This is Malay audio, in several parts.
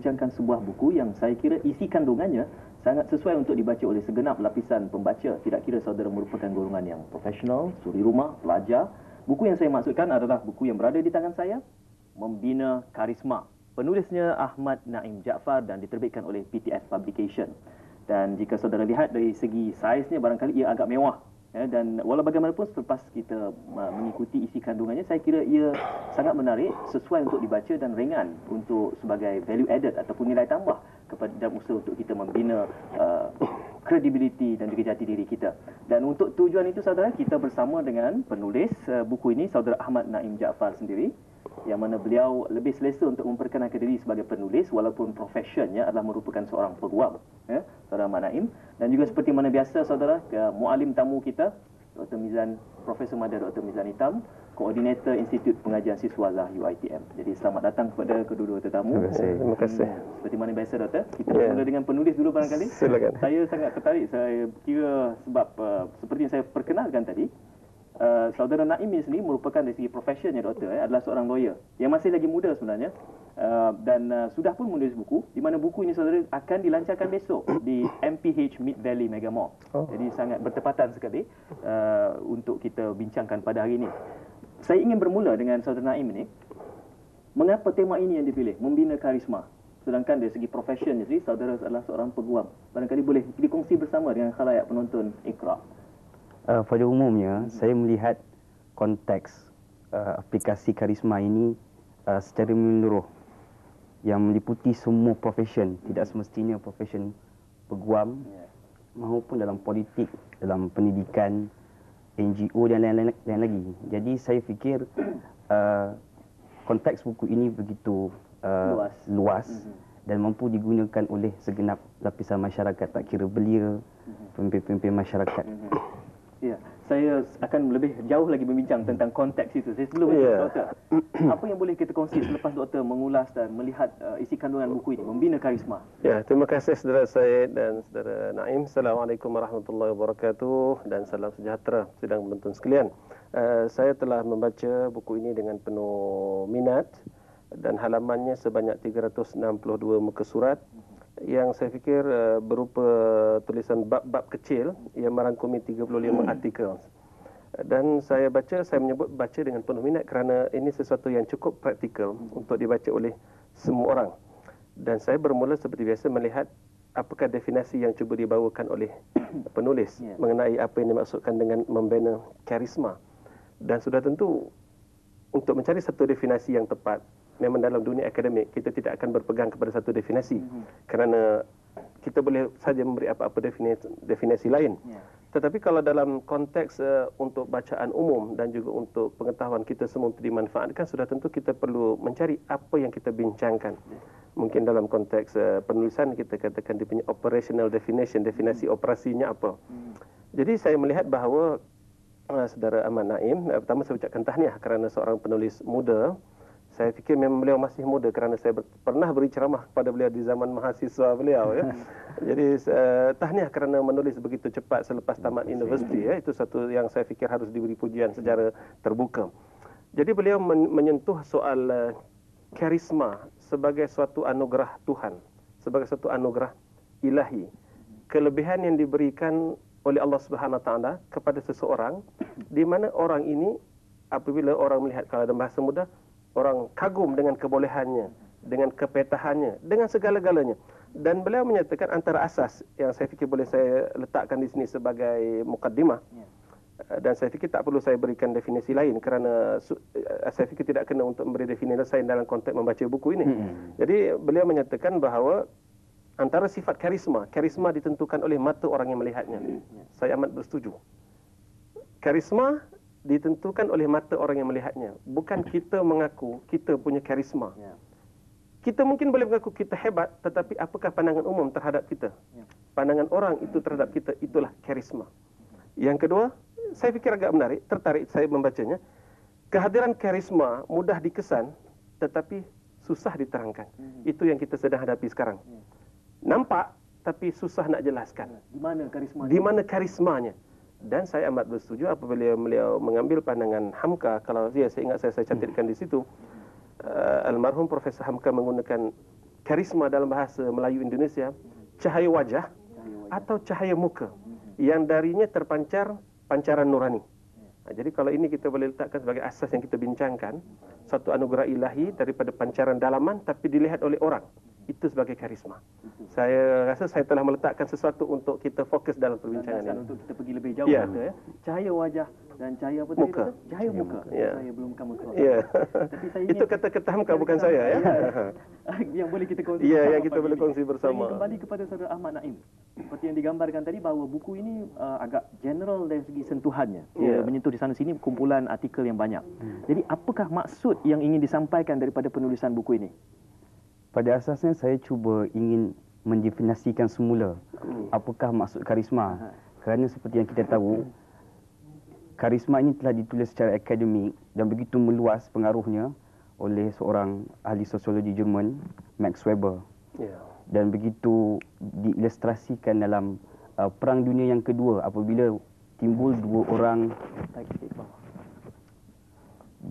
membincangkan sebuah buku yang saya kira isi kandungannya sangat sesuai untuk dibaca oleh segenap lapisan pembaca, tidak kira saudara merupakan golongan yang profesional, suri rumah, pelajar. Buku yang saya maksudkan adalah buku yang berada di tangan saya, Membina Karisma. Penulisnya Ahmad Naim Jaafar dan diterbitkan oleh PTS Publication. Dan jika saudara lihat dari segi saiznya, barangkali ia agak mewah. Dan walau bagaimanapun selepas kita mengikuti isi kandungannya, saya kira ia sangat menarik, sesuai untuk dibaca dan ringan untuk sebagai value added ataupun nilai tambah kepada dalam usaha untuk kita membina credibility dan juga jati diri kita. Dan untuk tujuan itu saudara, kita bersama dengan penulis buku ini, saudara Ahmad Naim Jaafar sendiri, yang mana beliau lebih selesa untuk memperkenalkan diri sebagai penulis walaupun profesionnya adalah merupakan seorang peguam, saudara Ahmad Naim. Dan juga seperti mana biasa saudara, mualim tamu kita Dr. Mizan, Profesor Madya Dr. Mizan Hitam, Koordinator Institut Pengajian Siswa Zah UiTM. Jadi selamat datang kepada kedua-dua tetamu. Terima kasih. Seperti mana biasa Doktor, kita mula dengan penulis dulu barangkali. Silakan. Saya sangat tertarik, saya kira sebab seperti yang saya perkenalkan tadi, saudara Naim ini sendiri merupakan dari segi profesionnya Doktor, adalah seorang lawyer yang masih lagi muda sebenarnya, dan sudah pun menulis buku, di mana buku ini saudara akan dilancarkan besok di MPH Mid Valley Mega Mall. Jadi sangat bertepatan sekali untuk kita bincangkan pada hari ini. Saya ingin bermula dengan saudara Naim ini. Mengapa tema ini yang dipilih, Membina Karisma? Sedangkan dari segi profesionnya sendiri, saudara adalah seorang peguam. Barangkali boleh dikongsi bersama dengan khalayak penonton Iqra. Pada umumnya, saya melihat konteks aplikasi karisma ini secara menyeluruh yang meliputi semua profesion, tidak semestinya profesion peguam maupun dalam politik, dalam pendidikan, NGO dan lain-lain lagi. Jadi saya fikir konteks buku ini begitu luas dan mampu digunakan oleh segenap lapisan masyarakat, tak kira belia, pemimpin-pemimpin masyarakat. Ya, saya akan lebih jauh lagi berbincang tentang konteks itu. Saya sebelum itu, Doktor, apa yang boleh kita kongsi selepas Doktor mengulas dan melihat isi kandungan buku ini, Membina Karisma? Ya, terima kasih saudara Syed dan saudara Naim. Assalamualaikum warahmatullahi wabarakatuh dan salam sejahtera sidang penonton sekalian. Saya telah membaca buku ini dengan penuh minat dan halamannya sebanyak 362 muka surat, yang saya fikir berupa tulisan bab-bab kecil yang merangkumi 35 artikel. Dan saya menyebut baca dengan penuh minat kerana ini sesuatu yang cukup praktikal untuk dibaca oleh semua orang. Dan saya bermula seperti biasa melihat apakah definisi yang cuba dibawakan oleh penulis mengenai apa yang dimaksudkan dengan membina karisma. Dan sudah tentu untuk mencari satu definisi yang tepat, memang dalam dunia akademik kita tidak akan berpegang kepada satu definisi, kerana kita boleh saja memberi apa-apa definisi lain. Tetapi kalau dalam konteks untuk bacaan umum dan juga untuk pengetahuan kita semua untuk dimanfaatkan, sudah tentu kita perlu mencari apa yang kita bincangkan. Mungkin dalam konteks penulisan kita katakan dia punya operational definition, definisi operasinya apa. Jadi saya melihat bahawa saudara Ahmad Naim, pertama saya ucapkan tahniah kerana seorang penulis muda. Saya fikir memang beliau masih muda kerana saya pernah beri ceramah kepada beliau di zaman mahasiswa beliau. Jadi tahniah kerana menulis begitu cepat selepas tamat universiti. Itu satu yang saya fikir harus diberi pujian secara terbuka. Jadi beliau menyentuh soal karisma sebagai suatu anugerah Tuhan, sebagai suatu anugerah ilahi. Kelebihan yang diberikan oleh Allah Subhanahu Wa Taala kepada seseorang, di mana orang ini apabila orang melihat, kalau dalam bahasa muda, orang kagum dengan kebolehannya, dengan kepetahannya, dengan segala-galanya. Dan beliau menyatakan antara asas yang saya fikir boleh saya letakkan di sini sebagai mukaddimah. Dan saya fikir tak perlu saya berikan definisi lain kerana saya fikir tidak kena untuk memberi definisi lain dalam konteks membaca buku ini. Jadi beliau menyatakan bahawa antara sifat karisma ditentukan oleh mata orang yang melihatnya. Saya amat bersetuju. Karisma ditentukan oleh mata orang yang melihatnya. Bukan kita mengaku kita punya karisma. Kita mungkin boleh mengaku kita hebat, tetapi apakah pandangan umum terhadap kita? Pandangan orang itu terhadap kita, itulah karisma. Yang kedua, saya fikir agak menarik, tertarik saya membacanya. Kehadiran karisma mudah dikesan, tetapi susah diterangkan. Itu yang kita sedang hadapi sekarang. Nampak, tapi susah nak jelaskan. Di mana karismanya? Di mana karismanya? Dan saya amat bersetuju apabila beliau mengambil pandangan Hamka. Kalau saya ingat saya catatkan di situ, almarhum Profesor Hamka menggunakan karisma dalam bahasa Melayu Indonesia, cahaya wajah atau cahaya muka yang darinya terpancar pancaran nurani. Jadi kalau ini kita boleh letakkan sebagai asas yang kita bincangkan, satu anugerah ilahi daripada pancaran dalaman tapi dilihat oleh orang. Itu sebagai karisma. Saya rasa saya telah meletakkan sesuatu untuk kita fokus dalam perbincangan ini. Untuk kita pergi lebih jauh, Ya. ya. Cahaya wajah dan cahaya apa Muka. tadi? Cahaya muka. Ya. Saya belum kamu keluar. Ya. Tapi saya Itu kata-kata Hamka bukan saya ya. Yang boleh kita kongsi Ya, bersama yang kita pagi boleh ini. kongsi bersama. Saya ingin kembali kepada saudara Ahmad Naim. Seperti yang digambarkan tadi bahawa buku ini agak general dari segi sentuhannya. Dia menyentuh di sana sini kumpulan artikel yang banyak. Jadi apakah maksud yang ingin disampaikan daripada penulisan buku ini? Pada asasnya saya cuba ingin mendefinisikan semula apakah maksud karisma. Kerana seperti yang kita tahu, karisma ini telah ditulis secara akademik dan begitu meluas pengaruhnya oleh seorang ahli sosiologi Jerman, Max Weber. Ya. Dan begitu diilustrasikan dalam Perang Dunia yang Kedua apabila timbul dua orang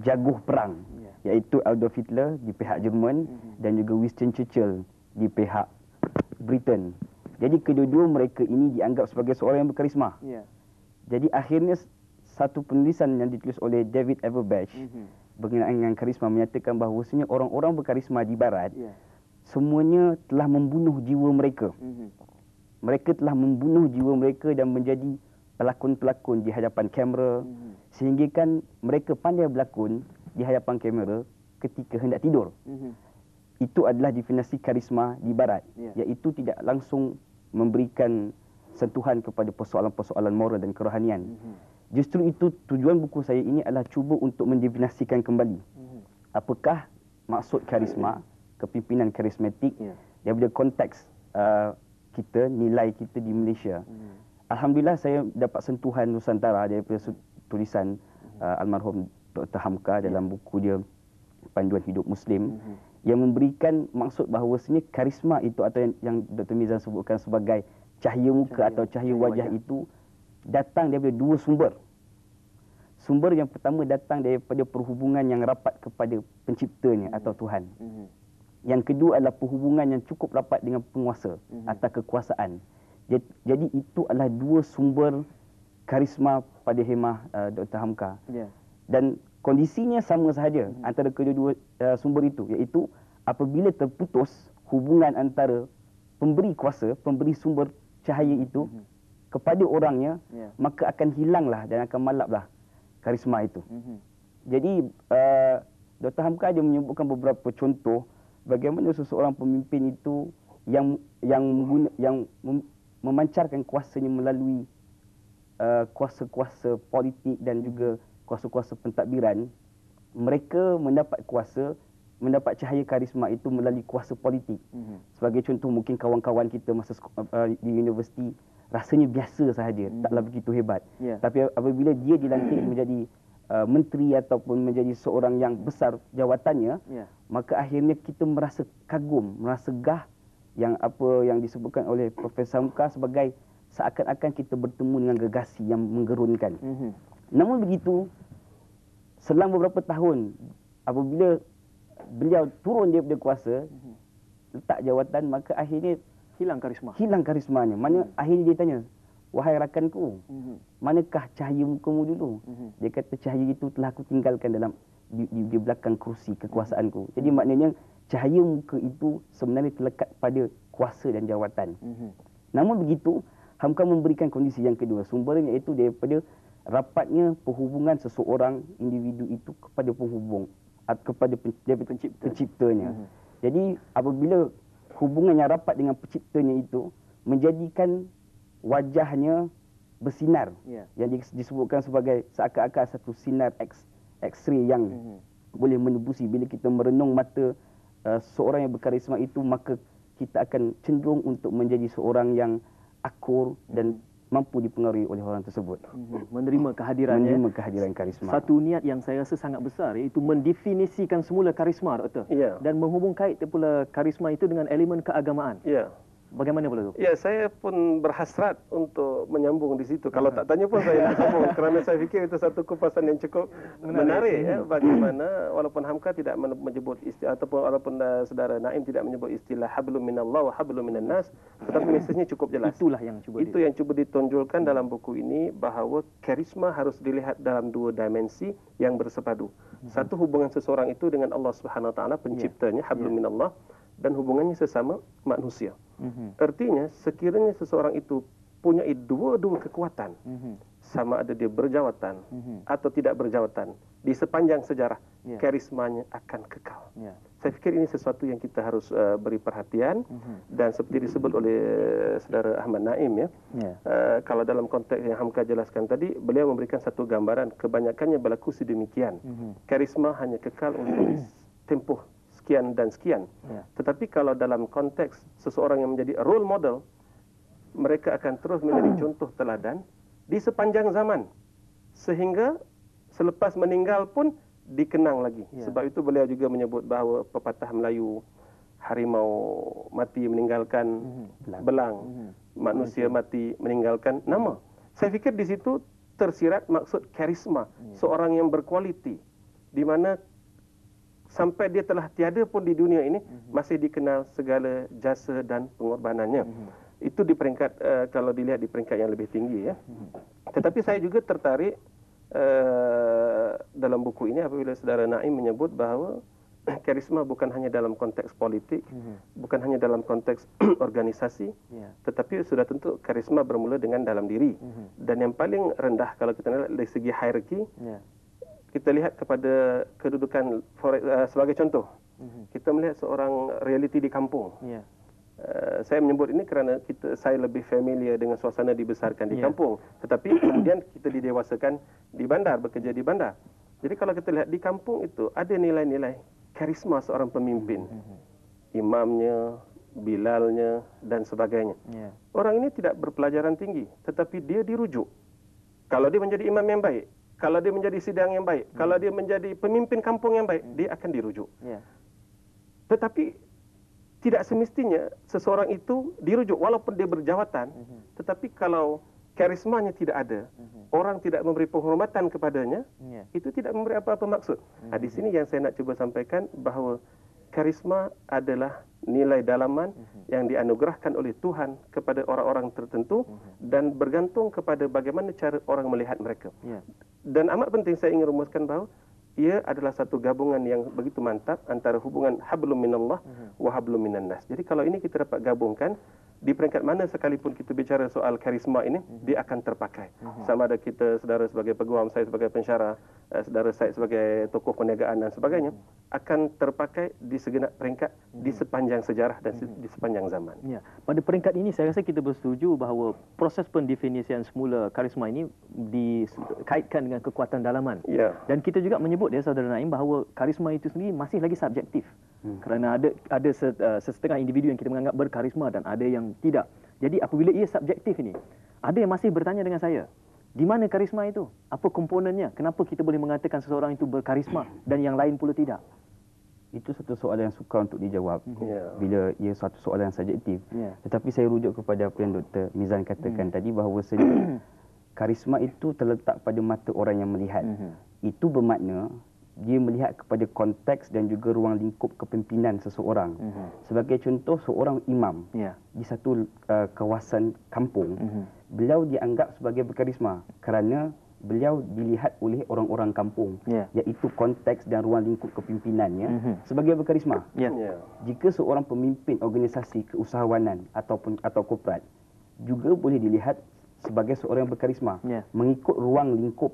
jaguh perang, iaitu Adolf Hitler di pihak Jerman dan juga Winston Churchill di pihak Britain. Jadi kedua-dua mereka ini dianggap sebagai seorang yang berkarisma. Jadi akhirnya satu penulisan yang ditulis oleh David Everbach berkenaan dengan karisma menyatakan bahawasanya orang-orang berkarisma di barat semuanya telah membunuh jiwa mereka. Mereka telah membunuh jiwa mereka dan menjadi pelakon-pelakon di hadapan kamera, sehingga kan mereka pandai berlakon di hadapan kamera ketika hendak tidur. Itu adalah definisi karisma di barat, iaitu tidak langsung memberikan sentuhan kepada persoalan-persoalan moral dan kerohanian. Justru itu tujuan buku saya ini adalah cuba untuk mendefinisikan kembali apakah maksud karisma, kepimpinan karismatik daripada konteks kita, nilai kita di Malaysia. Alhamdulillah saya dapat sentuhan Nusantara daripada tulisan almarhum Dr. Hamka dalam buku dia Panduan Hidup Muslim yang memberikan maksud bahawasanya karisma itu atau yang Dr. Mizan sebutkan sebagai cahaya muka atau cahaya wajah itu datang daripada dua sumber. Sumber yang pertama datang daripada perhubungan yang rapat kepada penciptanya atau Tuhan. Yang kedua adalah perhubungan yang cukup rapat dengan penguasa atau kekuasaan. Jadi itu adalah dua sumber karisma pada hemah Dr. Hamka. Dan kondisinya sama sahaja antara kedua-dua sumber itu, iaitu apabila terputus hubungan antara pemberi kuasa, pemberi sumber cahaya itu kepada orangnya, maka akan hilanglah dan akan malaplah karisma itu. Jadi Dr. Hamka dia menyebutkan beberapa contoh bagaimana seseorang pemimpin itu yang memancarkan kuasanya melalui kuasa-kuasa politik dan juga kuasa-kuasa pentadbiran. Mereka mendapat kuasa, mendapat cahaya karisma itu melalui kuasa politik. Sebagai contoh, mungkin kawan-kawan kita masa di universiti rasanya biasa sahaja, taklah begitu hebat. Tapi apabila dia dilantik menjadi menteri ataupun menjadi seorang yang besar jawatannya, maka akhirnya kita merasa kagum, merasa gah, yang apa yang disebutkan oleh Profesor Hamka sebagai seakan-akan kita bertemu dengan gegasi yang menggerunkan. Namun begitu, selang beberapa tahun apabila beliau turun daripada kuasa, letak jawatan, maka akhirnya Hilang karisma. hilang karismanya. Mana akhirnya dia tanya, "Wahai rakanku, manakah cahaya mukamu dulu?" Dia kata, "Cahaya itu telah aku tinggalkan dalam di belakang kerusi kekuasaanku." Jadi maknanya cahaya muka itu sebenarnya terlekat pada kuasa dan jawatan. Namun begitu, Hamka memberikan kondisi yang kedua, sumbernya iaitu daripada rapatnya perhubungan seseorang individu itu kepada penghubung, kepada penciptanya. Jadi apabila hubungan yang rapat dengan penciptanya itu menjadikan wajahnya bersinar, yang disebutkan sebagai seakan-akan satu sinar X-ray yang boleh menembusi. Bila kita merenung mata seorang yang berkarisma itu, maka kita akan cenderung untuk menjadi seorang yang akur dan mampu dipengaruhi oleh orang tersebut. Menerima kehadirannya. Menerima kehadiran karisma. Satu niat yang saya rasa sangat besar, iaitu mendefinisikan semula karisma, Doktor. Dan menghubung kait pula karisma itu dengan elemen keagamaan. Bagaimana pula tu? Ya, saya pun berhasrat untuk menyambung di situ. Kalau tak tanya pun saya nak sambung kerana saya fikir itu satu kupasan yang cukup menarik ya, bagaimana walaupun Hamka tidak menyebut istilah ataupun walaupun saudara Naim tidak menyebut istilah hablum minallah wa hablum minan nas, tetapi mesejnya cukup jelas. Itulah yang cuba ditonjolkan dalam buku ini, bahawa karisma harus dilihat dalam dua dimensi yang bersepadu. Satu, hubungan seseorang itu dengan Allah Subhanahu wa taala penciptanya, hablum minallah, dan hubungannya sesama manusia. Artinya sekiranya seseorang itu punya dua kekuatan, sama ada dia berjawatan atau tidak berjawatan, di sepanjang sejarah karismanya akan kekal. Saya fikir ini sesuatu yang kita harus beri perhatian, dan seperti disebut oleh saudara Ahmad Naim ya, kalau dalam konteks yang Hamka jelaskan tadi, beliau memberikan satu gambaran kebanyakannya berlaku sedemikian. Karisma hanya kekal untuk tempoh sekian dan sekian. Tetapi kalau dalam konteks seseorang yang menjadi role model, mereka akan terus menjadi contoh teladan di sepanjang zaman, sehingga selepas meninggal pun dikenang lagi. Sebab itu beliau juga menyebut bahawa pepatah Melayu, harimau mati meninggalkan belang, manusia mati meninggalkan nama. Saya fikir di situ tersirat maksud karisma, seorang yang berkualiti, di mana sampai dia telah tiada pun di dunia ini, masih dikenal segala jasa dan pengorbanannya. Itu di peringkat, kalau dilihat di peringkat yang lebih tinggi ya. Tetapi saya juga tertarik dalam buku ini apabila saudara Naim menyebut bahawa karisma bukan hanya dalam konteks politik, bukan hanya dalam konteks organisasi, tetapi sudah tentu karisma bermula dengan dalam diri. Dan yang paling rendah kalau kita lihat dari segi hierarki, kita lihat kepada kedudukan sebagai contoh. Kita melihat seorang realiti di kampung. Saya menyebut ini kerana saya lebih familiar dengan suasana dibesarkan di kampung. Tetapi kemudian kita didewasakan di bandar, bekerja di bandar. Jadi kalau kita lihat di kampung itu, ada nilai-nilai karisma seorang pemimpin. Imamnya, bilalnya, dan sebagainya. Orang ini tidak berpelajaran tinggi, tetapi dia dirujuk. Kalau dia menjadi imam yang baik, kalau dia menjadi sidang yang baik, kalau dia menjadi pemimpin kampung yang baik, dia akan dirujuk. Tetapi tidak semestinya seseorang itu dirujuk walaupun dia berjawatan, tetapi kalau karismanya tidak ada, orang tidak memberi penghormatan kepadanya, itu tidak memberi apa-apa maksud. Di sini yang saya nak cuba sampaikan bahawa karisma adalah nilai dalaman yang dianugerahkan oleh Tuhan kepada orang-orang tertentu, dan bergantung kepada bagaimana cara orang melihat mereka. Dan amat penting saya ingin rumuskan bahawa ia adalah satu gabungan yang begitu mantap antara hubungan hablum minallah wa hablum minan nas. Jadi kalau ini kita dapat gabungkan, di peringkat mana sekalipun kita bicara soal karisma ini, dia akan terpakai. Sama ada kita, saudara sebagai peguam, saya sebagai pensyarah, saudara saya sebagai tokoh perniagaan dan sebagainya, akan terpakai di segenap peringkat di sepanjang sejarah dan di sepanjang zaman. Pada peringkat ini saya rasa kita bersetuju bahawa proses pendefinisian semula karisma ini dikaitkan dengan kekuatan dalaman. Dan kita juga menyebut ya saudara Naim bahawa karisma itu sendiri masih lagi subjektif. Kerana ada setengah individu yang kita menganggap berkarisma dan ada yang tidak. Jadi apabila ia subjektif ini, ada yang masih bertanya dengan saya, di mana karisma itu? Apa komponennya? Kenapa kita boleh mengatakan seseorang itu berkarisma dan yang lain pula tidak? Itu satu soalan yang sukar untuk dijawab bila ia satu soalan yang subjektif. Tetapi saya rujuk kepada apa yang Dr. Mizan katakan tadi, bahawa karisma itu terletak pada mata orang yang melihat. Itu bermakna dia melihat kepada konteks dan juga ruang lingkup kepimpinan seseorang. Sebagai contoh, seorang imam di satu kawasan kampung, beliau dianggap sebagai berkarisma kerana beliau dilihat oleh orang-orang kampung, iaitu konteks dan ruang lingkup kepimpinannya sebagai berkarisma. Jika seorang pemimpin organisasi keusahawanan atau korporat, juga boleh dilihat sebagai seorang yang berkarisma, mengikut ruang lingkup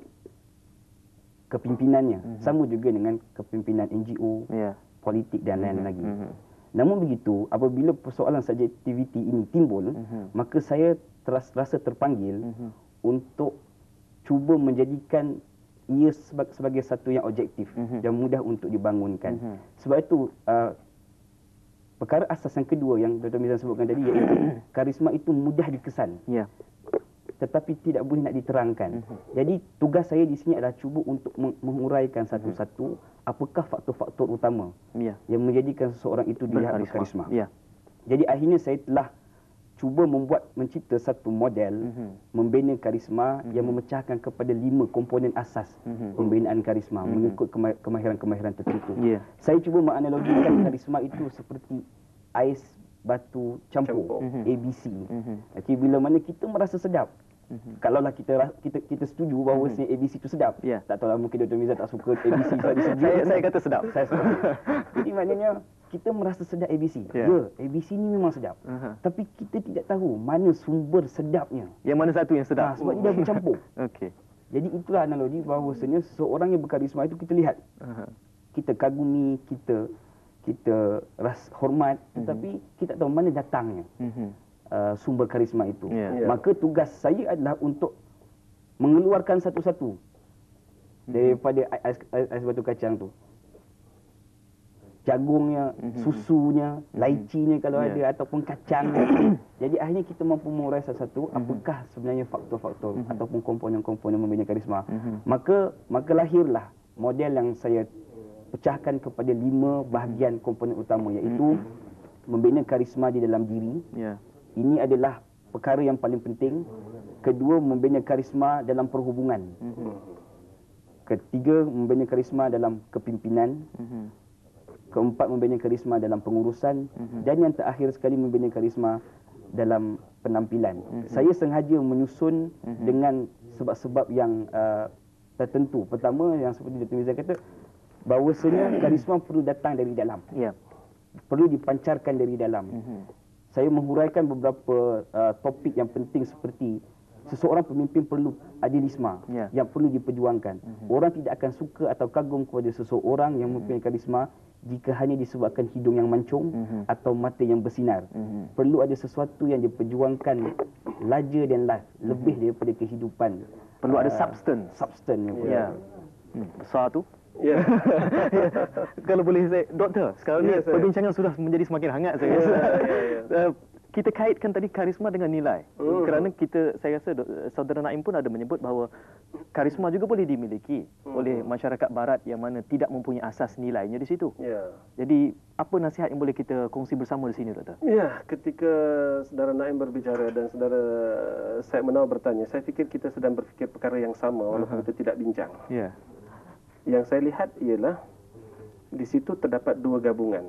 kepimpinannya. Sama juga dengan kepimpinan NGO, politik dan lain-lain lagi. Namun begitu, apabila persoalan subjektiviti ini timbul, maka saya terasa terpanggil untuk cuba menjadikan ia sebagai satu yang objektif dan mudah untuk dibangunkan. Sebab itu, perkara asas yang kedua yang Dr. Mizan sebutkan tadi, iaitu karisma itu mudah dikesan, tetapi tidak boleh nak diterangkan. Jadi tugas saya di sini adalah cuba untuk menguraikan satu-satu apakah faktor-faktor utama yang menjadikan seseorang itu dilihat berkarisma. Jadi akhirnya saya telah cuba mencipta satu model membina karisma yang memecahkan kepada 5 komponen asas pembinaan karisma mengikut kemahiran-kemahiran tertentu. Saya cuba menganalogikan karisma itu seperti ais batu campur, ABC. Okey, bila mana kita merasa sedap, kalaulah kita setuju bahawa ABC itu sedap. Tak tahulah, mungkin Dr. Miza tak suka ABC sebab dia sejuk. Saya kata sedap. Saya suka. Jadi maknanya kita merasa sedap ABC. Ya, ABC ni memang sedap. Tapi kita tidak tahu mana sumber sedapnya. Yang mana satu yang sedap? Sebab dia dah bercampur. Okey. Jadi itulah analogi bahawasanya seseorang yang berkarisma itu kita lihat. Kita kagumi, kita rasa hormat, tetapi kita tak tahu mana datangnya sumber karisma itu. Maka tugas saya adalah untuk mengeluarkan satu-satu daripada ais batu kacang tu. Jagungnya, susunya, laicinya kalau ada, ataupun kacangnya. Jadi akhirnya kita mampu mengurai satu-satu apakah sebenarnya faktor-faktor ataupun komponen-komponen membina karisma. Maka lahirlah model yang saya pecahkan kepada 5 bahagian komponen utama, iaitu membina karisma di dalam diri. Ini adalah perkara yang paling penting. Kedua, membina karisma dalam perhubungan. Ketiga, membina karisma dalam kepimpinan. Keempat, membina karisma dalam pengurusan. Dan yang terakhir sekali, membina karisma dalam penampilan. Saya sengaja menyusun dengan sebab-sebab yang tertentu. Pertama, yang seperti Dr. Miza kata, bahawasanya karisma perlu datang dari dalam. Perlu dipancarkan dari dalam. Saya menghuraikan beberapa topik yang penting seperti seseorang pemimpin perlu adilisma yang perlu diperjuangkan. Orang tidak akan suka atau kagum kepada seseorang yang mempunyai karisma jika hanya disebabkan hidung yang mancung atau mata yang bersinar. Perlu ada sesuatu yang diperjuangkan larger than life, lebih daripada kehidupan. Perlu ada substance. Besar tu. Kalau boleh saya, doktor, sekarang ni perbincangan sudah menjadi semakin hangat saya rasa. Kita kaitkan tadi karisma dengan nilai. Kerana saya rasa saudara Naim pun ada menyebut bahawa karisma juga boleh dimiliki oleh masyarakat barat yang mana tidak mempunyai asas nilainya di situ. Jadi apa nasihat yang boleh kita kongsi bersama di sini, doktor? Ketika saudara Naim berbicara dan saudara Syed Menawar bertanya, saya fikir kita sedang berfikir perkara yang sama walaupun kita tidak bincang. Yang saya lihat ialah di situ terdapat 2 gabungan.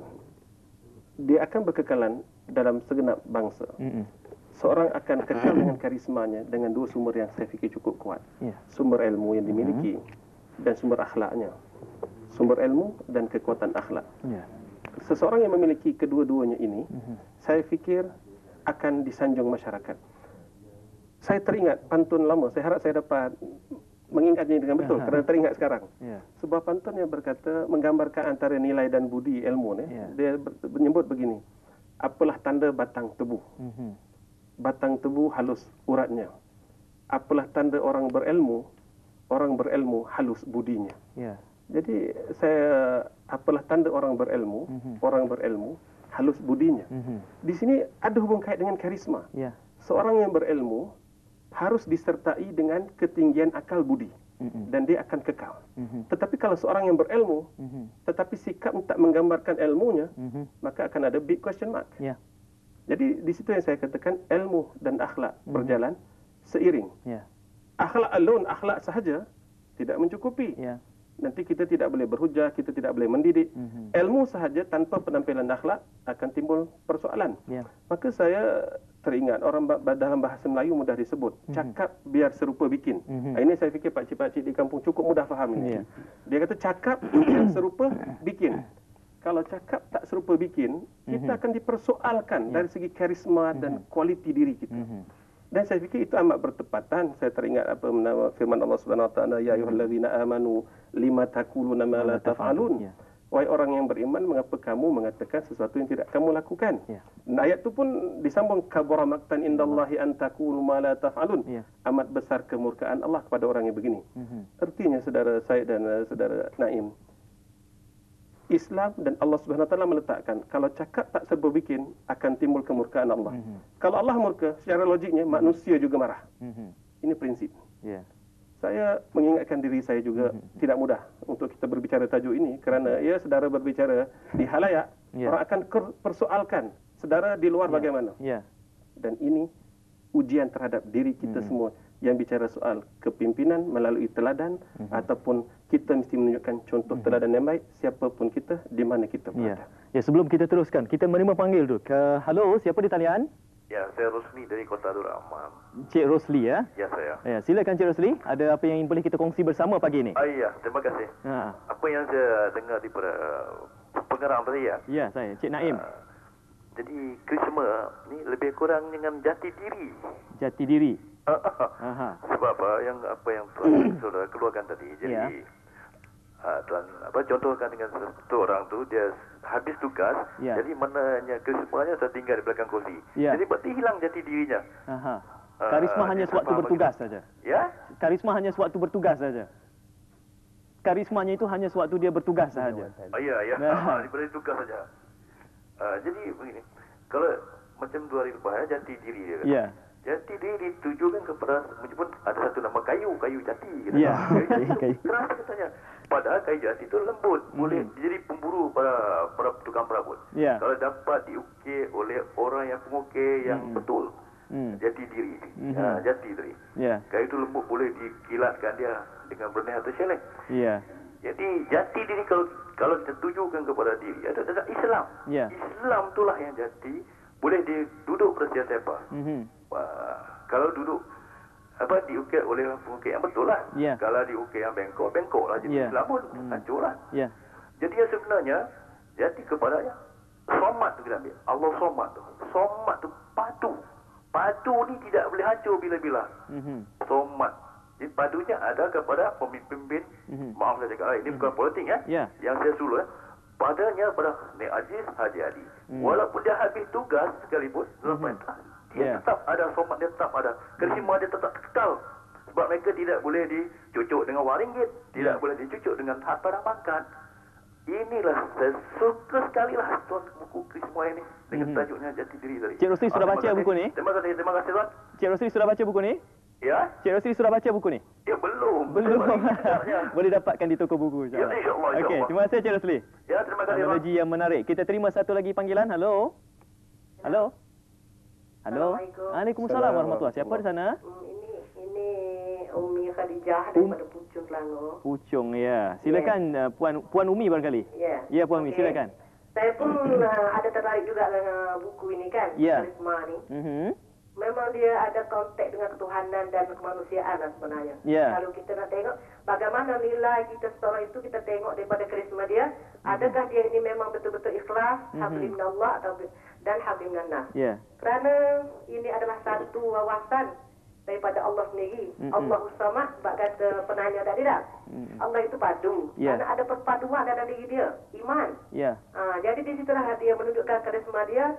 Dia akan berkekalan dalam segenap bangsa. Seorang akan kekal dengan karismanya dengan 2 sumber yang saya fikir cukup kuat. Sumber ilmu yang dimiliki dan sumber akhlaknya. Sumber ilmu dan kekuatan akhlak. Seseorang yang memiliki kedua-duanya ini, saya fikir akan disanjung masyarakat. Saya teringat pantun lama, saya harap saya dapat mengingatnya dengan betul kerana teringat sekarang. Sebuah pantun yang berkata, menggambarkan antara nilai dan budi ilmu ni. Dia menyebut begini: apalah tanda batang tebu? Batang tebu halus uratnya. Apalah tanda orang berilmu halus budinya. Jadi apalah tanda orang berilmu halus budinya. Di sini ada hubung kait dengan karisma. Seorang yang berilmu harus disertai dengan ketinggian akal budi dan dia akan kekal. Tetapi kalau seorang yang berilmu tetapi sikap tak menggambarkan ilmunya, maka akan ada big question mark. Jadi di situ yang saya katakan ilmu dan akhlak berjalan seiring. Akhlak alone, akhlak sahaja tidak mencukupi. Nanti kita tidak boleh berhujah, kita tidak boleh mendidik. Ilmu sahaja tanpa penampilan akhlak akan timbul persoalan. Maka saya teringat orang dalam bahasa Melayu mudah disebut, cakap biar serupa bikin. Ini saya fikir pakcik-pakcik di kampung cukup mudah faham ini. Dia kata cakap biar serupa bikin. Kalau cakap tak serupa bikin, kita akan dipersoalkan dari segi karisma dan kualiti diri kita. Dan saya fikir itu amat bertepatan. Saya teringat firman Allah Subhanahu Wa Taala, ya ayyuhallazina amanu lima taquluna ma la taf'alun. Wahai orang yang beriman, mengapa kamu mengatakan sesuatu yang tidak kamu lakukan? Dan ayat itu pun disambung, kabura maqtan indallahi an taqulu ma la taf'alun. Amat besar kemurkaan Allah kepada orang yang begini. Artinya saudara Syed dan saudara Naim, Islam dan Allah Subhanahu Wa Taala meletakkan kalau cakap tak serba bikin akan timbul kemurkaan Allah. Kalau Allah murka, secara logiknya manusia juga marah. Ini prinsip. Saya mengingatkan diri saya juga tidak mudah untuk kita berbicara tajuk ini kerana saudara berbicara di halayak, orang akan persoalkan saudara di luar bagaimana. dan ini ujian terhadap diri kita semua yang bicara soal kepimpinan melalui teladan ataupun kita mesti menunjukkan contoh teladan yang baik siapapun kita di mana kita berada. Ya, sebelum kita teruskan, kita menerima panggil dulu. Halo, siapa di talian? Ya, saya Rosli dari Kota Abdul Rahman. Cik Rosli ya? Ya, saya. Ya, silakan Cik Rosli. Ada apa yang boleh kita kongsi bersama pagi ini? Iya, terima kasih. Ha. Apa yang saya dengar daripada pengarang tadi ya? Ya, saya Cik Naim. Jadi, Krisma ni lebih kurang dengan jati diri. Jati diri. Aha. Sebab apa yang Tuan sudah keluarkan tadi. Jadi, Ya. Tuan contohkan dengan satu orang tu dia habis tugas, Ya. jadi mananya Krismanya tertinggal di belakang kursi. Ya. Jadi berarti hilang jati dirinya. Aha. Karisma hanya saya sewaktu faham bertugas begitu. saja. Ya? Karisma hanya sewaktu bertugas saja. Karismanya itu hanya sewaktu dia bertugas saja. Ya. Nah. Daripada tugas saja. Jadi begini, kalau macam 2 hari lepas jati diri dia. Ya. Jati diri ditujukan kepada menyebut ada satu nama kayu jati. Kata. Ya. Kayu keras katanya. Padahal kayu jati itu lembut, boleh jadi pemburu para tukang perabot. Ya. Kalau dapat diukir oleh orang yang pengukir yang betul. Jati diri. Jati diri. Ya. Kayu itu lembut, boleh dikilatkan dia dengan bernih atau sheleng. Ya. Jadi jati diri kalau kita tujukan kepada diri ada Islam. Ya. Islam itulah yang jati boleh duduk pada siapa. Kalau duduk diukir oleh pengukir yang betul lah. Ya. Kalau diukir yang bengkok lah. Jadi Ya. Islam pun hancur lah. Ya. Jadi yang sebenarnya jati kepadanya somat tu kita ambil. Allah somat tu. Somat tu padu. Padu ni tidak boleh hancur bila-bila. Somat. Jadi padunya ada kepada pemimpin. Maaf saya cakap, ini bukan politik ya. Ya. Yang saya suruh padanya pada Nek Aziz Haji Adi. Walaupun dia habis tugas sekalipun, dia tetap ada somat, dia tetap ada. Karisma dia tetap kekal. Sebab mereka tidak boleh dicucuk dengan wang ringgit. Tidak boleh dicucuk dengan harta dan pangkat. Inilah, saya suka sekali lah tuan buku Krisma ini. Dengan tajuknya Jati Diri tadi. Cik Rosli sudah baca buku ni? Terima kasih tuan. Cik Rosli sudah baca buku ni? Ya? Cik Rosli sudah baca buku ni? Ya belum. Belum. Sebenarnya. Boleh dapatkan di toko buku. Ya, insyaAllah. Okey, terima kasih Cik Rosli. Ya, terima kasih. Analogi yang menarik. Kita terima satu lagi panggilan. Halo. Halo. Halo. Assalamualaikum. Waalaikumsalam warahmatullahi. Siapa di sana? Ini Umi Khadijah daripada Puchong, Selangor. Puchong ya. Silakan Puan Umi barangkali. Ya. Ya Puan Umi, Okey. silakan. Saya pun ada tertarik juga dengan buku ini kan, Ya. Karisma ni. Memang dia ada konteks dengan ketuhanan dan kemanusiaan lah sebenarnya. Ya. Kalau kita nak tengok bagaimana nilai kita seorang itu, kita tengok daripada karisma dia, adakah dia ini memang betul-betul ikhlas, habli minallah dan habli minannas. Ya. Kerana ini adalah satu wawasan daripada Allah sendiri. Allahu Samad, sebab kata penanya tadi dah. Allah itu padu. Ya. Kerana ada perpaduan dalam diri dia, iman. Ya. Jadi di situlah dia menunjukkan karisma dia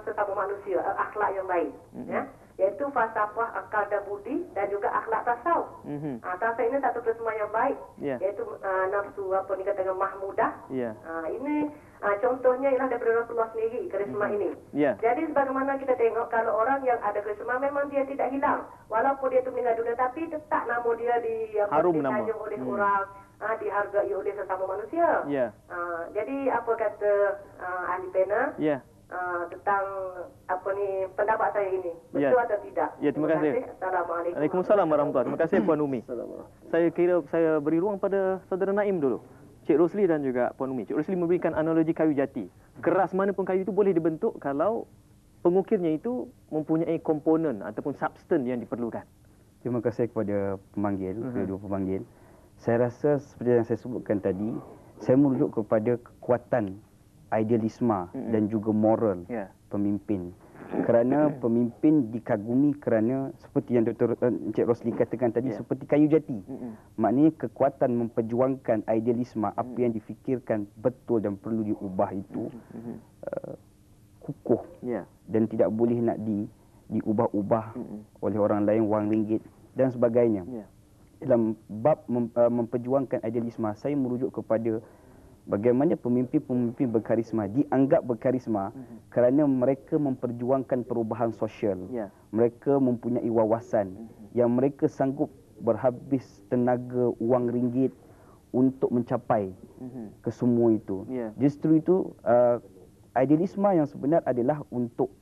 sesama manusia, akhlak yang baik. Ya. Iaitu falsafah, akal dan budi dan juga akhlak tasawuf. Tasawuf ini satu karisma yang baik. Ya. Iaitu nafsu apa ni katakan mahmudah. Ya. Ini contohnya ialah daripada Rasulullah sendiri, karisma ini. Ya. Jadi sebagaimana kita tengok kalau orang yang ada karisma memang dia tidak hilang. Walaupun dia tu meninggal dunia tapi tetap nama dia Harum nama. disanjung oleh orang, dihargai oleh sesama manusia. Ya. Jadi apa kata ahli pena Ya. tentang apa ni pendapat saya ini? Ya. Betul atau tidak? Ya, terima kasih. Assalamualaikum. Waalaikumsalam warahmatullahi. Terima kasih Puan Umi. Saya kira saya beri ruang pada saudara Naim dulu. Cik Rosli dan juga Puan Umi. Cik Rosli memberikan analogi kayu jati. Keras mana pun kayu itu boleh dibentuk kalau pengukirnya itu mempunyai komponen ataupun substan yang diperlukan. Terima kasih kepada pemanggil, kedua pemanggil. Saya rasa seperti yang saya sebutkan tadi, saya merujuk kepada kekuatan idealisme dan juga moral pemimpin. Kerana pemimpin dikagumi kerana seperti yang Dr. Encik Rosli katakan tadi, seperti kayu jati. Maknanya kekuatan memperjuangkan idealisme, apa yang difikirkan betul dan perlu diubah itu kukuh dan tidak boleh nak diubah-ubah oleh orang lain, wang ringgit dan sebagainya. Dalam bab memperjuangkan idealisme, saya merujuk kepada bagaimana pemimpin-pemimpin berkarisma dianggap berkarisma kerana mereka memperjuangkan perubahan sosial. Mereka mempunyai wawasan yang mereka sanggup berhabis tenaga wang ringgit untuk mencapai kesemua itu. Justru itu idealisme yang sebenar adalah untuk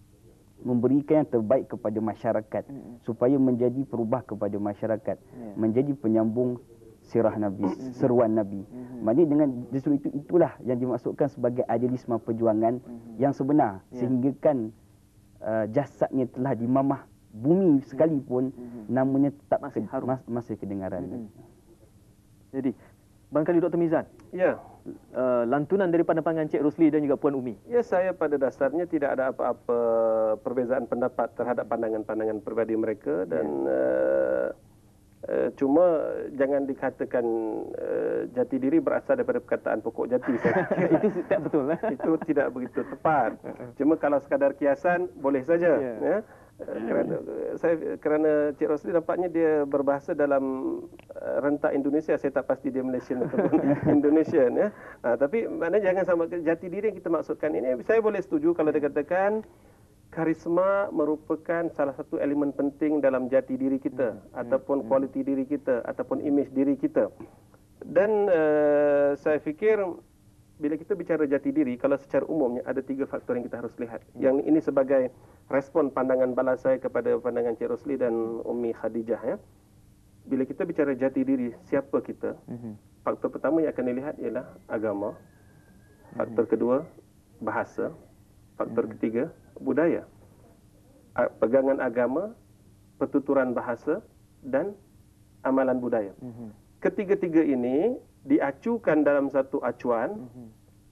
memberikan yang terbaik kepada masyarakat supaya menjadi perubah kepada masyarakat, menjadi penyambung sirah Nabi, seruan Nabi. Maknanya dengan justru itulah yang dimaksudkan sebagai idealisme perjuangan yang sebenar, sehingga kan jasadnya telah dimamah bumi sekalipun namanya tetap masih kedengaran. Jadi barangkali Dr. Mizan, Ya. Lantunan daripada pandangan Cik Rosli dan juga Puan Umi. Ya, saya pada dasarnya tidak ada apa-apa perbezaan pendapat terhadap pandangan-pandangan pribadi mereka, dan cuma jangan dikatakan jati diri berasal daripada perkataan pokok jati. Saya fikir Itu tak betul. itu tidak begitu tepat. Cuma kalau sekadar kiasan boleh saja. Ya. Kerana Cik Rosli nampaknya dia berbahasa dalam rentak Indonesia. Saya tak pasti dia Malaysian ataupun Indonesian. Ya. Tapi maknanya jangan sama jati diri yang kita maksudkan ini. Saya boleh setuju kalau dikatakan karisma merupakan salah satu elemen penting dalam jati diri kita, ataupun kualiti diri kita, ataupun imej diri kita. Dan saya fikir bila kita bicara jati diri, kalau secara umumnya ada 3 faktor yang kita harus lihat. Yang ini sebagai respon pandangan balas saya kepada pandangan Cik Rosli dan Umi Khadijah. Ya. Bila kita bicara jati diri, siapa kita? Faktor pertama yang akan dilihat ialah agama. Faktor kedua, bahasa. Faktor ketiga, budaya. Pegangan agama, pertuturan bahasa, dan amalan budaya. Ketiga-tiga ini diacukan dalam satu acuan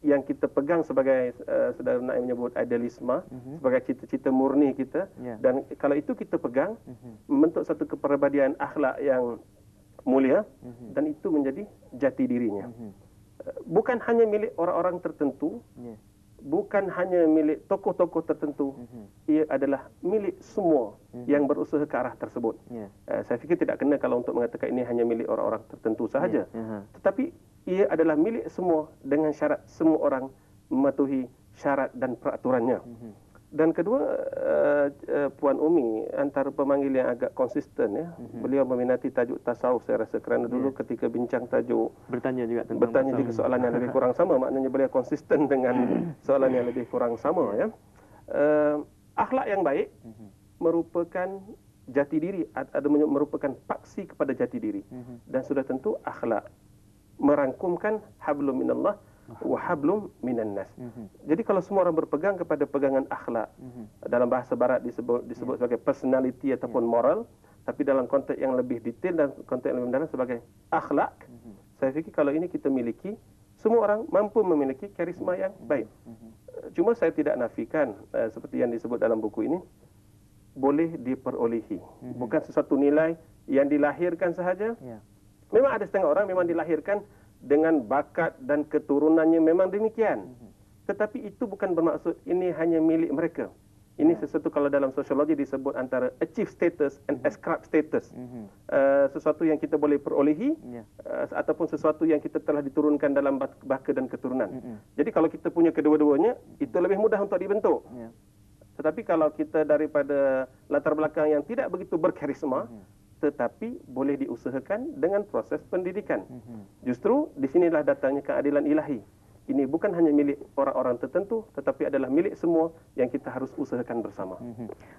yang kita pegang sebagai saudara Naim menyebut idealisme, sebagai cita-cita murni kita. Dan kalau itu kita pegang, membentuk satu kepribadian akhlak yang mulia, dan itu menjadi jati dirinya. Bukan hanya milik orang-orang tertentu, bukan hanya milik tokoh-tokoh tertentu, ia adalah milik semua yang berusaha ke arah tersebut. Saya fikir tidak kena kalau untuk mengatakan ini hanya milik orang-orang tertentu sahaja. Tetapi ia adalah milik semua dengan syarat semua orang mematuhi syarat dan peraturannya. Dan kedua, Puan Umi antara pemanggil yang agak konsisten. Ya. Beliau meminati tajuk tasawuf, saya rasa, kerana dulu ketika bincang tajuk Bertanya juga soalan yang lebih kurang sama, maknanya beliau konsisten dengan soalan yang lebih kurang sama. Ya. Akhlak yang baik merupakan jati diri, merupakan paksi kepada jati diri. Dan sudah tentu akhlak merangkumkan hablum minallah wa hablum minan nas. Jadi kalau semua orang berpegang kepada pegangan akhlak, dalam bahasa barat disebut sebagai personality ataupun moral, tapi dalam konteks yang lebih detail dan konteks yang lebih mendalam sebagai akhlak, saya fikir kalau ini kita miliki, semua orang mampu memiliki karisma yang baik. Cuma saya tidak nafikan seperti yang disebut dalam buku ini, boleh diperolehi. Bukan sesuatu nilai yang dilahirkan sahaja. Memang ada setengah orang memang dilahirkan dengan bakat dan keturunannya memang demikian. Tetapi itu bukan bermaksud ini hanya milik mereka. Ini sesuatu kalau dalam sosiologi disebut antara achieve status and ascribe status. Sesuatu yang kita boleh perolehi ataupun sesuatu yang kita telah diturunkan dalam baka dan keturunan. Jadi kalau kita punya kedua-duanya, itu lebih mudah untuk dibentuk. Tetapi kalau kita daripada latar belakang yang tidak begitu berkarisma, tetapi boleh diusahakan dengan proses pendidikan. Justru di sinilah datangnya keadilan ilahi. Ini bukan hanya milik orang-orang tertentu, tetapi adalah milik semua yang kita harus usahakan bersama.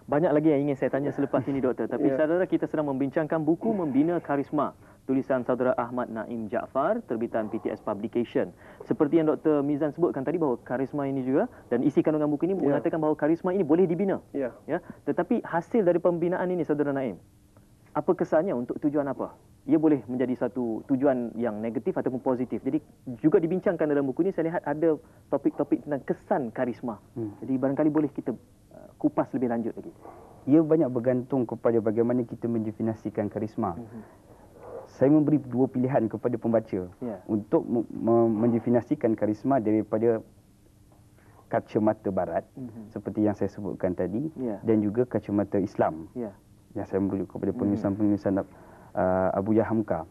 Banyak lagi yang ingin saya tanya selepas ini, Doktor. Tapi saudara, kita sedang membincangkan buku Membina Karisma, tulisan saudara Ahmad Naim Jaafar, terbitan PTS Publication. Seperti yang Dr. Mizan sebutkan tadi, bahawa karisma ini juga, dan isi kandungan buku ini mengatakan bahawa karisma ini boleh dibina. Tetapi hasil dari pembinaan ini, saudara Naim, apa kesannya untuk tujuan apa? Ia boleh menjadi satu tujuan yang negatif ataupun positif. Jadi juga dibincangkan dalam buku ini, saya lihat ada topik-topik tentang kesan karisma. Jadi barangkali boleh kita kupas lebih lanjut lagi. Ia banyak bergantung kepada bagaimana kita mendefinisikan karisma. Saya memberi 2 pilihan kepada pembaca untuk mendefinisikan karisma daripada kacamata barat, seperti yang saya sebutkan tadi, dan juga kacamata Islam. Yang saya merujuk kepada penulisan-penulisan Abu Yahamka.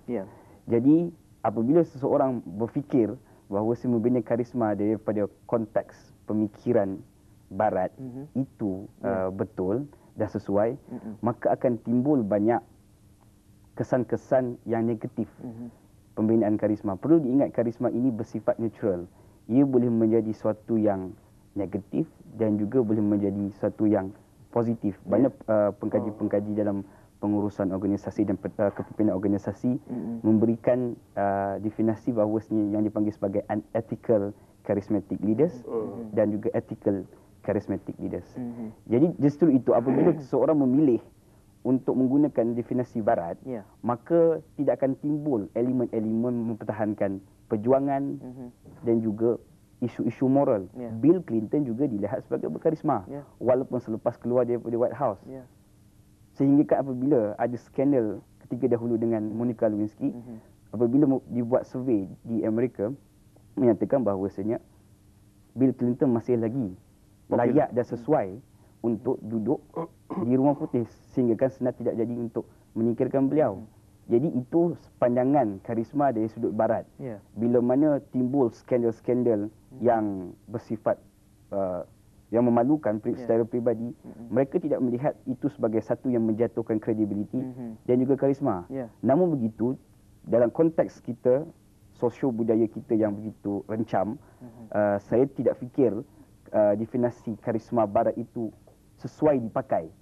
Jadi apabila seseorang berfikir bahawa saya membina karisma daripada konteks pemikiran barat, itu betul dan sesuai, maka akan timbul banyak kesan-kesan yang negatif pembinaan karisma. Perlu diingat karisma ini bersifat neutral. Ia boleh menjadi suatu yang negatif dan juga boleh menjadi suatu yang positif. Banyak pengkaji-pengkaji dalam pengurusan organisasi dan kepimpinan organisasi memberikan definisi bahawasanya yang dipanggil sebagai unethical charismatic leaders dan juga ethical charismatic leaders. Jadi justru itu apabila seseorang memilih untuk menggunakan definisi barat, maka tidak akan timbul elemen-elemen mempertahankan perjuangan dan juga isu-isu moral. Bill Clinton juga dilihat sebagai berkarisma walaupun selepas keluar daripada White House. Sehingga kan apabila ada skandal ketika dahulu dengan Monica Lewinsky, apabila dibuat survey di Amerika menyatakan bahawasanya Bill Clinton masih lagi layak dan sesuai untuk duduk di Rumah Putih, sehingga kan senang tidak jadi untuk menyingkirkan beliau. Jadi itu pandangan karisma dari sudut barat. Bila mana timbul skandal-skandal yang bersifat yang memalukan secara peribadi, mereka tidak melihat itu sebagai satu yang menjatuhkan kredibiliti dan juga karisma. Namun begitu, dalam konteks kita, sosio budaya kita yang begitu rencam, saya tidak fikir definisi karisma barat itu sesuai dipakai.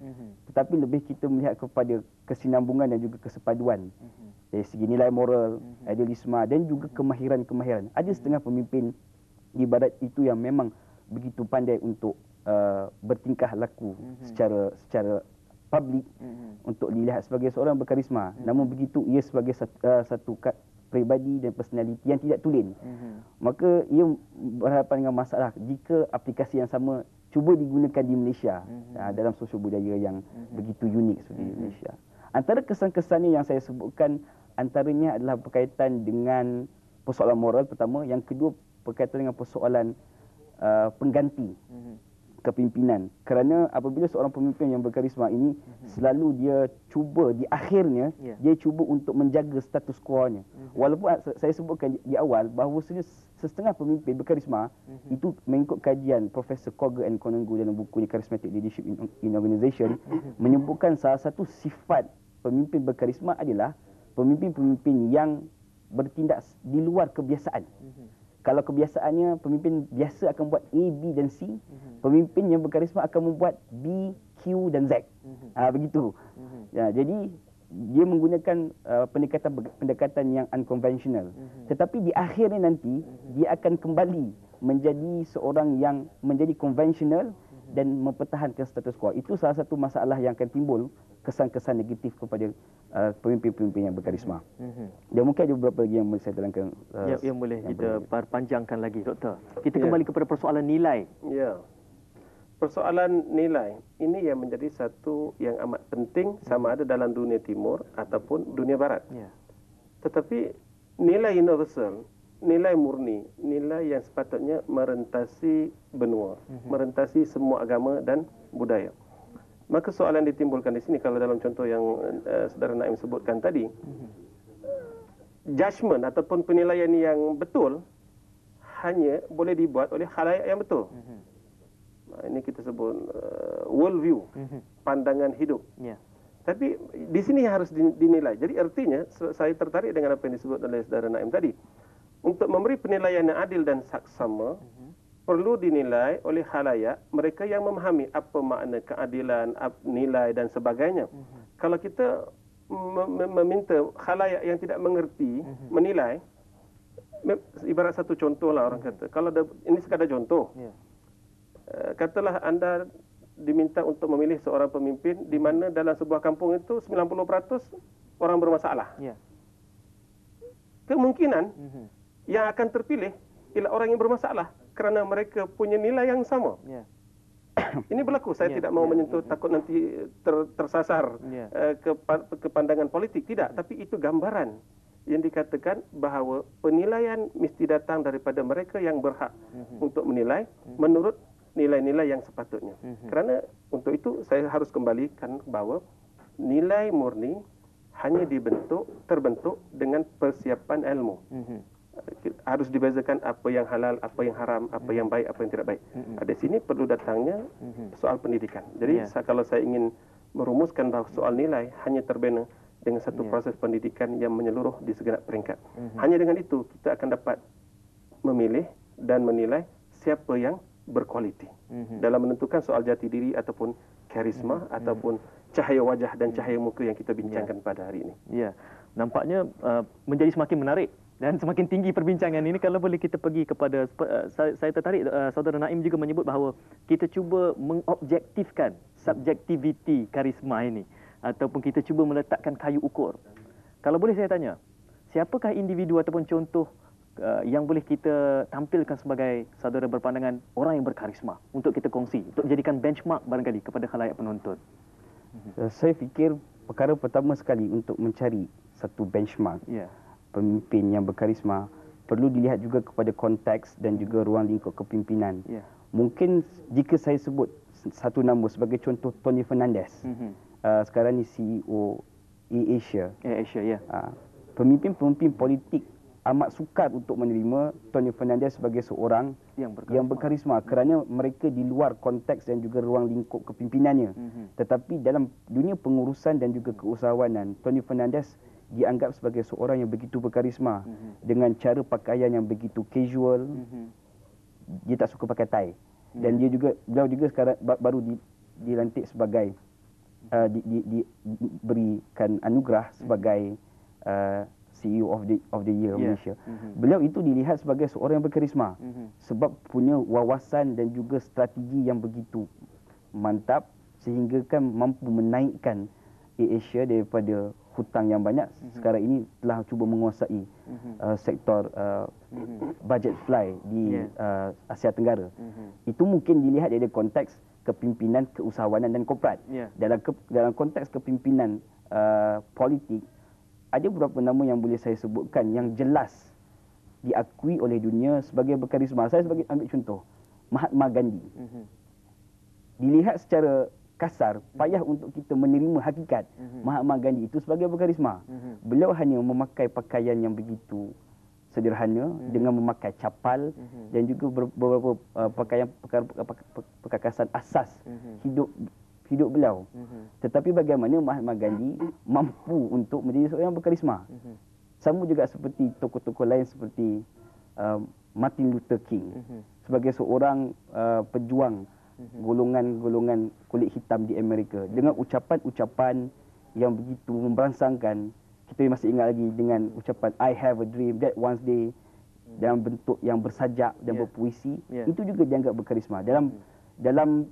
Tetapi lebih kita melihat kepada kesinambungan dan juga kesepaduan dari segi nilai moral, idealisme dan juga kemahiran-kemahiran. Ada setengah pemimpin di barat itu yang memang begitu pandai untuk bertingkah laku secara publik untuk dilihat sebagai seorang berkarisma. Namun begitu ia sebagai satu peribadi dan personaliti yang tidak tulen. Maka ia berhadapan dengan masalah jika aplikasi yang sama cuba digunakan di Malaysia dalam sosial budaya yang begitu unik seperti di Malaysia. Antara kesan-kesannya yang saya sebutkan antaranya adalah berkaitan dengan persoalan moral pertama, yang kedua berkaitan dengan persoalan pengganti kepimpinan. Kerana apabila seorang pemimpin yang berkarisma ini selalu dia cuba di akhirnya dia cuba untuk menjaga status quo-nya. Walaupun saya sebutkan di awal bahawa setengah pemimpin berkarisma itu mengikut kajian Profesor Koger and Konengu dalam bukunya Charismatic Leadership in Organization menyebutkan salah satu sifat pemimpin berkarisma adalah pemimpin-pemimpin yang bertindak di luar kebiasaan. Kalau kebiasaannya pemimpin biasa akan buat A, B dan C, pemimpin yang berkarisma akan membuat B, Q dan Z. Begitu. Ya, jadi dia menggunakan pendekatan yang unconventional. Tetapi di akhirnya nanti dia akan kembali menjadi seorang yang menjadi konvensional dan mempertahankan status quo. Itu salah satu masalah yang akan timbul, kesan-kesan negatif kepada pemimpin-pemimpin yang berkarisma. Dan mungkin ada beberapa lagi yang saya terangkan. Yang boleh kita panjangkan lagi, Doktor. Kita kembali kepada persoalan nilai. Ya. Persoalan nilai ini yang menjadi satu yang amat penting sama ada dalam dunia timur ataupun dunia barat. Tetapi nilai universal, nilai murni, nilai yang sepatutnya merentasi benua, merentasi semua agama dan budaya. Maka soalan ditimbulkan di sini, kalau dalam contoh yang Saudara Naim sebutkan tadi, judgement ataupun penilaian yang betul hanya boleh dibuat oleh khalayak yang betul. Ini kita sebut world view, pandangan hidup. Tapi di sini harus dinilai. Jadi artinya saya tertarik dengan apa yang disebut oleh Saudara Naim tadi. Untuk memberi penilaian yang adil dan saksama, perlu dinilai oleh khalayak, mereka yang memahami apa makna keadilan, nilai dan sebagainya. Kalau kita meminta khalayak yang tidak mengerti menilai, ibarat satu contoh lah orang kata. Kalau ini sekadar contoh. Katalah anda diminta untuk memilih seorang pemimpin di mana dalam sebuah kampung itu 90% orang bermasalah. Kemungkinan yang akan terpilih ialah orang yang bermasalah kerana mereka punya nilai yang sama. Ini berlaku. Saya tidak mau menyentuh, takut nanti tersasar ke pandangan politik. Tidak. Tapi itu gambaran yang dikatakan bahawa penilaian mesti datang daripada mereka yang berhak untuk menilai menurut nilai-nilai yang sepatutnya. Kerana untuk itu saya harus kembalikan bahawa nilai murni hanya terbentuk dengan persiapan ilmu. Harus dibezakan apa yang halal, apa yang haram, apa yang baik, apa yang tidak baik. Di sini perlu datangnya soal pendidikan. Jadi kalau saya ingin merumuskan bahawa soal nilai hanya terbina dengan satu proses pendidikan yang menyeluruh di segenap peringkat. Hanya dengan itu kita akan dapat memilih dan menilai siapa yang berkualiti dalam menentukan soal jati diri ataupun karisma ataupun cahaya wajah dan cahaya muka yang kita bincangkan pada hari ini. Ya, nampaknya menjadi semakin menarik dan semakin tinggi perbincangan ini kalau boleh kita pergi kepada saya tertarik saudara Naim juga menyebut bahawa kita cuba mengobjektifkan subjektiviti karisma ini ataupun kita cuba meletakkan kayu ukur. Kalau boleh saya tanya, siapakah individu ataupun contoh yang boleh kita tampilkan sebagai saudara berpandangan orang yang berkarisma untuk kita kongsi, untuk dijadikan benchmark barangkali kepada khalayak penonton? Saya fikir perkara pertama sekali untuk mencari satu benchmark pemimpin yang berkarisma perlu dilihat juga kepada konteks dan juga ruang lingkup kepimpinan. Mungkin jika saya sebut satu nama sebagai contoh, Tony Fernandez. Sekarang ni CEO AirAsia. Pemimpin-pemimpin politik amat sukar untuk menerima Tony Fernandez sebagai seorang yang berkarisma kerana mereka di luar konteks dan juga ruang lingkup kepimpinannya. Tetapi dalam dunia pengurusan dan juga keusahawanan, Tony Fernandez dianggap sebagai seorang yang begitu berkarisma dengan cara pakaian yang begitu casual. Dia tak suka pakai tie. Dan beliau juga sekarang baru dilantik sebagai diberikan anugerah sebagai CEO of the Year Malaysia. Beliau itu dilihat sebagai seorang yang berkarisma sebab punya wawasan dan juga strategi yang begitu mantap sehingga kan mampu menaikkan AirAsia daripada hutang yang banyak sekarang ini telah cuba menguasai sektor budget fly di Asia Tenggara. Itu mungkin dilihat dari konteks kepimpinan keusahawanan dan korporat. Dalam konteks kepimpinan politik, ada beberapa nama yang boleh saya sebutkan yang jelas diakui oleh dunia sebagai berkarisma. Saya ambil contoh, Mahatma Gandhi. Dilihat secara kasar, payah untuk kita menerima hakikat Mahatma Gandhi itu sebagai berkarisma. Beliau hanya memakai pakaian yang begitu sederhana dengan memakai capal dan juga beberapa pakaian perkakasan asas hidup beliau. Tetapi bagaimana Mahatma Gandhi mampu untuk menjadi seorang yang berkarisma. Sama juga seperti tokoh-tokoh lain seperti Martin Luther King sebagai seorang pejuang golongan kulit hitam di Amerika dengan ucapan-ucapan yang begitu memberangsangkan. Kita masih ingat lagi dengan ucapan I have a dream that one day dalam bentuk yang bersajak dan berpuisi. Itu juga dianggap berkarisma. Dalam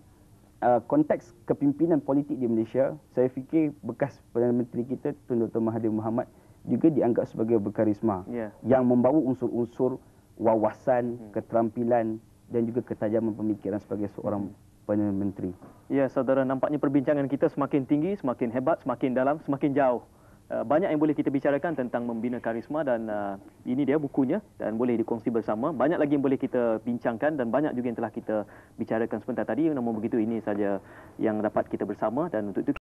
konteks kepimpinan politik di Malaysia, saya fikir bekas Perdana Menteri kita Tun Dr. Mahathir Mohamad juga dianggap sebagai berkarisma yang membawa unsur-unsur wawasan, keterampilan dan juga ketajaman pemikiran sebagai seorang Perdana Menteri. Ya, saudara, nampaknya perbincangan kita semakin tinggi, semakin hebat, semakin dalam, semakin jauh. Banyak yang boleh kita bicarakan tentang membina karisma dan ini dia bukunya dan boleh dikongsi bersama. Banyak lagi yang boleh kita bincangkan dan banyak juga yang telah kita bicarakan sebentar tadi. Namun begitu, ini saja yang dapat kita bersama dan untuk itu